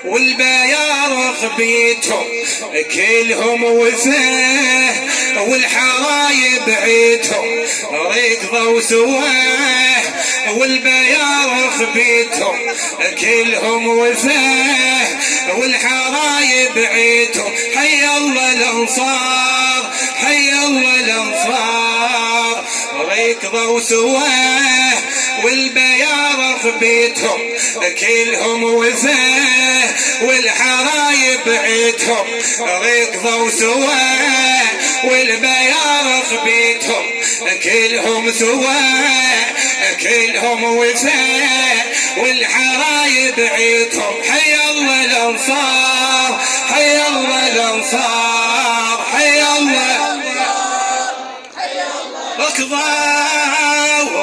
والبيارق بيتهم كلهم وفاه، والحرايب عيتهم ركضوا سواه، والبيارق بيتهم كلهم وفاه، والحرايب عيتهم. حي الله الانصار، حي الله الانصار، ركضوا سواه، والبيارق بيتهم كلهم وفاه، والحرايب عيتهم ركضوا سواه، والبيارق بيتهم كلهم سواه، كلهم وفاه، والحرايب عيتهم. حي الله الانصار، حي الله الانصار، حي الله.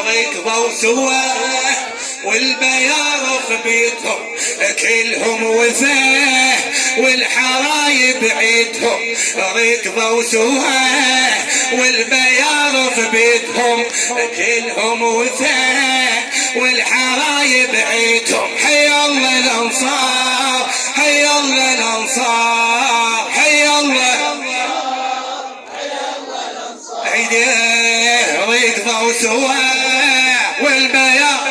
ركضوا سواه، والبيارق بيتهم كلهم وفاه، والحرايب عيتهم ركضوا سواه، والبيارق بيتهم كلهم وفاه، والحرايب عيتهم. حي الله الانصار، حي الله الانصار، حي الله. عيديه ركضوا سواه، والبيارق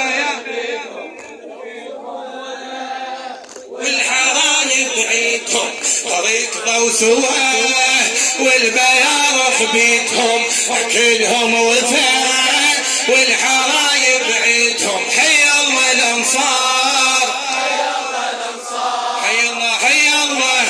والحرايب عيتهم ركضوا سواه، والبيارق بيتهم كلهم وفاه، والحرايب عيتهم. حي الله الانصار، حي الله، حي الله.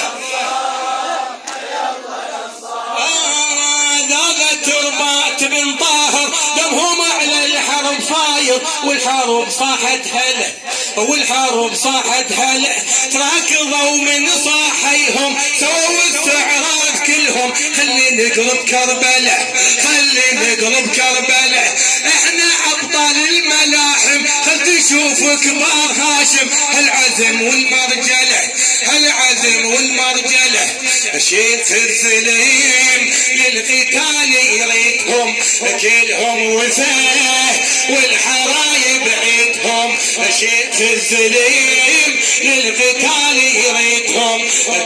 ذاك رباط بن طاهر دمهم على الحرب فايض، والحرب صاحت هله، والحرب صاحت هله، تراكضوا من صاحيهم سووا السعرات كلهم. خلي نقلب كربله، خلي نقلب كربله، احنا ابطال الملاحم. خل تشوف كبار هاشم هالعزم والمرجله، هالعزم والمرجله. شيخ الزليم للقتال يريدهم كلهم وفاه، والحرايب عيدهم. شيخ الزليم للقتال يريدهم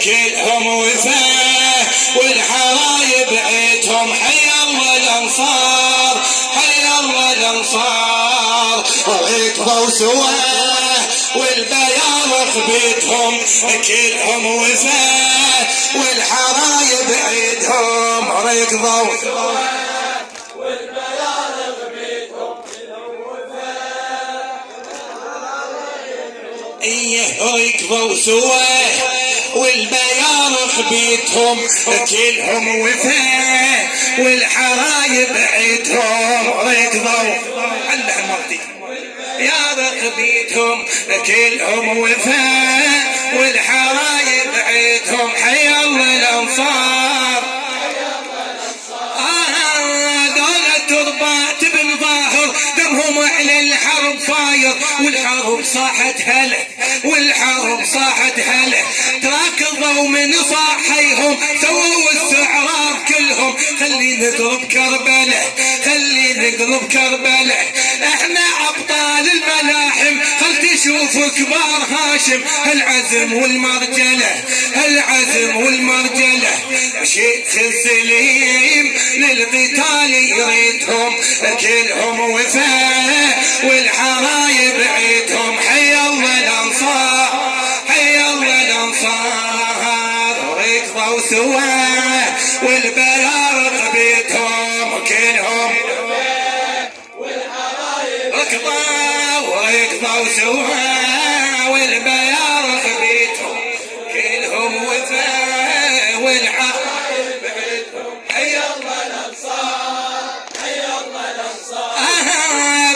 كلهم وفاه، والحرايب عيدهم. حي الله الانصار، حي الله الانصار، ركضوا سواه، والبيارق بيتهم كلهم وفاه، والحرايب عيدهم ركضوا سواه، والبيارق بيتهم كلهم وفاه. ركضوا سواه، والبيارق بيتهم كلهم وفاه، والحرايب عيدهم ركضوا. الله مرضي يا بيتهم كلهم وفاه، والحرايب عيدهم. حي الله الانصار. دولة رباط بن ظاهر دمهم على الحرب فايض، والحرب صاحت هله، والحرب صاحت هله، تراكضوا من صاحيهم سووا السعراب كلهم. خلي نقلب كربله، خلي نقلب كربله، احنا ابطال الملاحم. خل تشوف كبار هاشم هالعزم والمرجله، هالعزم والمرجله. شيخ الزليم للقتال يريدهم كلهم وفاه، والحرايب عيدهم. حي الله الانصار، حي الله الانصار، ركضوا سواه، والبيارق بيتهم كلهم ركضوا سواه، والبيارق بيتهم كلهم وفاه، والحرايب بيتهم. حي الله الانصار، حي الله الانصار.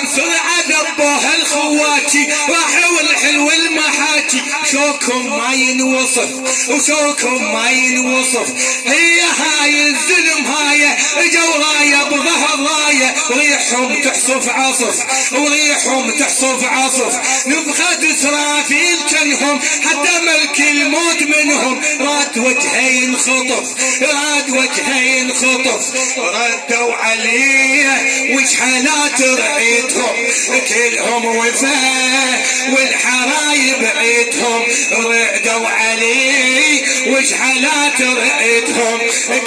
بسرعه ذبوها الخواتي راحوا الحلو المحاكي، شوكم ما ينوصف، وشوكم ما ينوصف. هي هاي الزلم هاي اجوا رايه بظهر رايه، وريحهم تحصف عصف، وريحهم تحصف عصف. نفخة اسرافيل كنهم حتى ملك الموت منهم، راد وجهين خطف، راد وجهين خطف. ردوا عليه وجحلات رعيتهم كلهم وفاه، والحرايب عيتهم بعيدهم رعدوا علي وجحلات رعيتهم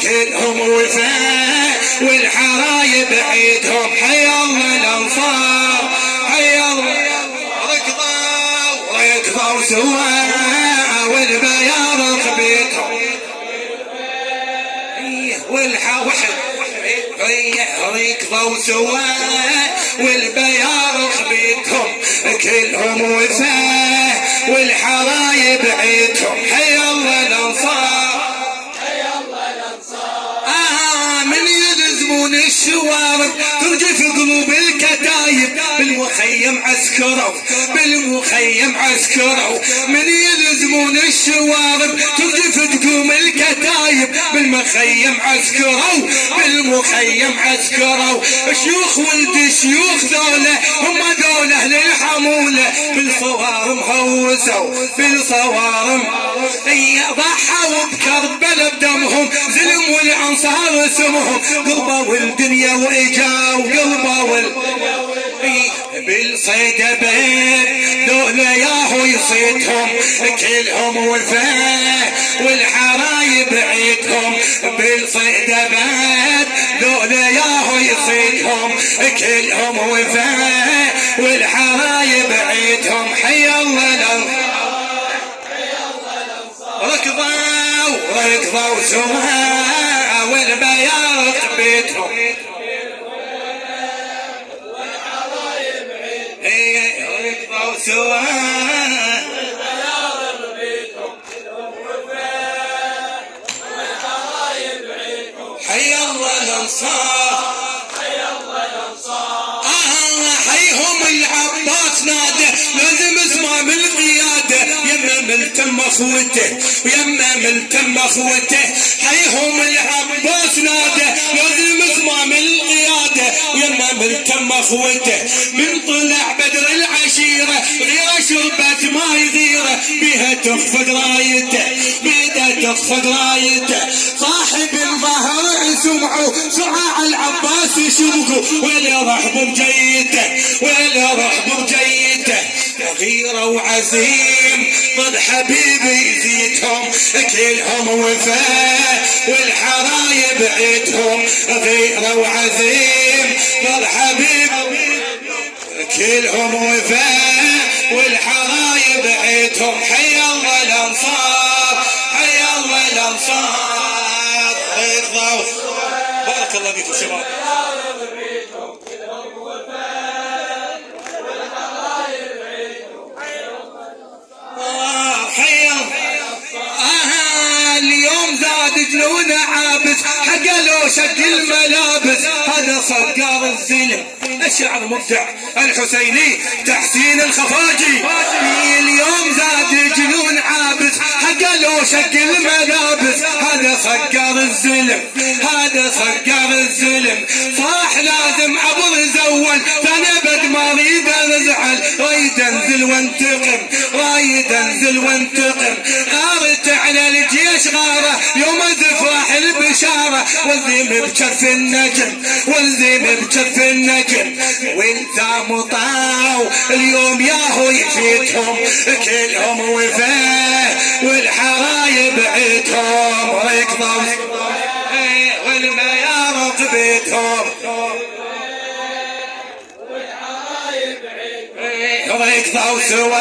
كلهم وفاء والحرايب عيدهم. حي الله الانصار حي الله ركضوا سوا والبيارق بيتهم ركضوا سوا والبيارق بيتهم كلهم وفاء والحرايب عيدهم. حي الله الانصار حي الله الانصار من يلزمون الشوارب ترجف قلوب الكتايب بالمخيم عسكروا بالمخيم عسكروا من يلزمون الشوارب ترجف تقوم الكتايب بالمخيم عسكروا بالمخيم عسكروا. شيوخ ولد شيوخ ذولا هم ذولا اهل الحموله بالصوارم هوسوا بالصوارم ضحوا بكربلا بدمهم زلم والانصار اسمهم قلبوا الدنيا واجاوا قلبوا بالصيد بيت ذولا ياهو يصيدهم كلهم وفاء والحرايب عيدهم بالصيد بيت ذولا ياهو يصيدهم كلهم وفاء والحرايب عيدهم. حي الله الانصار ركضوا سوا والبيارق بيتهم ركضوا سوا والبيارق بيتهم والحرايب عيدهم. حي الله الانصار حي الله الانصار حيهم العباس نادى لازم اسمع من القياده يما ملتم اخوته ويما ملتم اخوته. حيهم العباس نادى لازم اسمع من القياده ويما ملتم اخوته. من طلع بدر العشيره غيره شربت ماي غيره بها تخفض رايته بها تخفض رايته. صاحب الظهر سمعوا سعاع العباس يشوقوا ولا رحبوا بجيته ولا رحبوا بجيته. غيره وعزيم ضد حبيبي يزيدهم كلهم وفاء والحرايب عيدهم. غيره وعزيم ضد حبيبي كلهم وفاء والحرايب عيدهم. حي الله الانصار حي الله الانصار ركضوا. بارك الله فيكم شباب. اليوم زاد جنون عابس حقلوا شق الملابس هذا صقار الزلم. الشعر مبدع الحسيني تحسين الخفاجي. اليوم زاد جنون عابس حقلوا شق الملابس هذا صقار الزلم هذا صقار الزلم. صاح لازم عبر زول ثاني بد ما اريد ازعل رايد انزل وانتقم رايد انزل وانتقم. غارت على الجيش غاره يوم تفرح البشاره والزيم بجف النجم والزيم بجف النجم. وانت مطاو اليوم ياهو يفيدهم كلهم وفاء والحرايب عيدهم. ركضوا والبيارق بيتهم والحرايب عيدهم. ركضوا سوا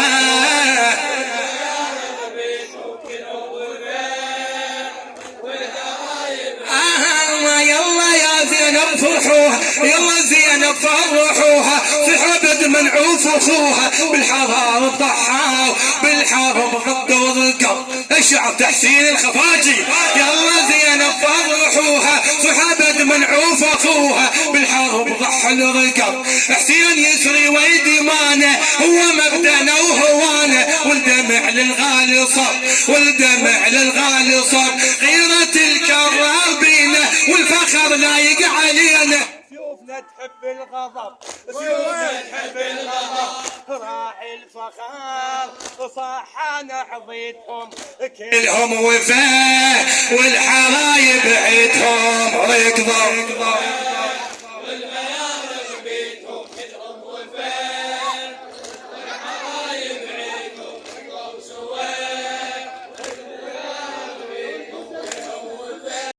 فرحوها يلا زينب فرحوها صحبت منعوف اخوها بالحرب ضحاوا بالحرب ضدوا الرقب. الشعر تحسين الخفاجي يلا زينب فرحوها صحبت منعوف اخوها بالحرب ضحى الرقب. حسين يسري ويدمانه هو مبدأنا وهوانه والدمع للغالي صب والدمع للغالي صب. غيرة الكرار بينا والفخر لايق علينا. سيوفنا تحب الغضب سيوفنا تحب الغضب راعي الفخار وصاحنا حظيتهم كلهم وفاء والحرايب عيدهم. ركضوا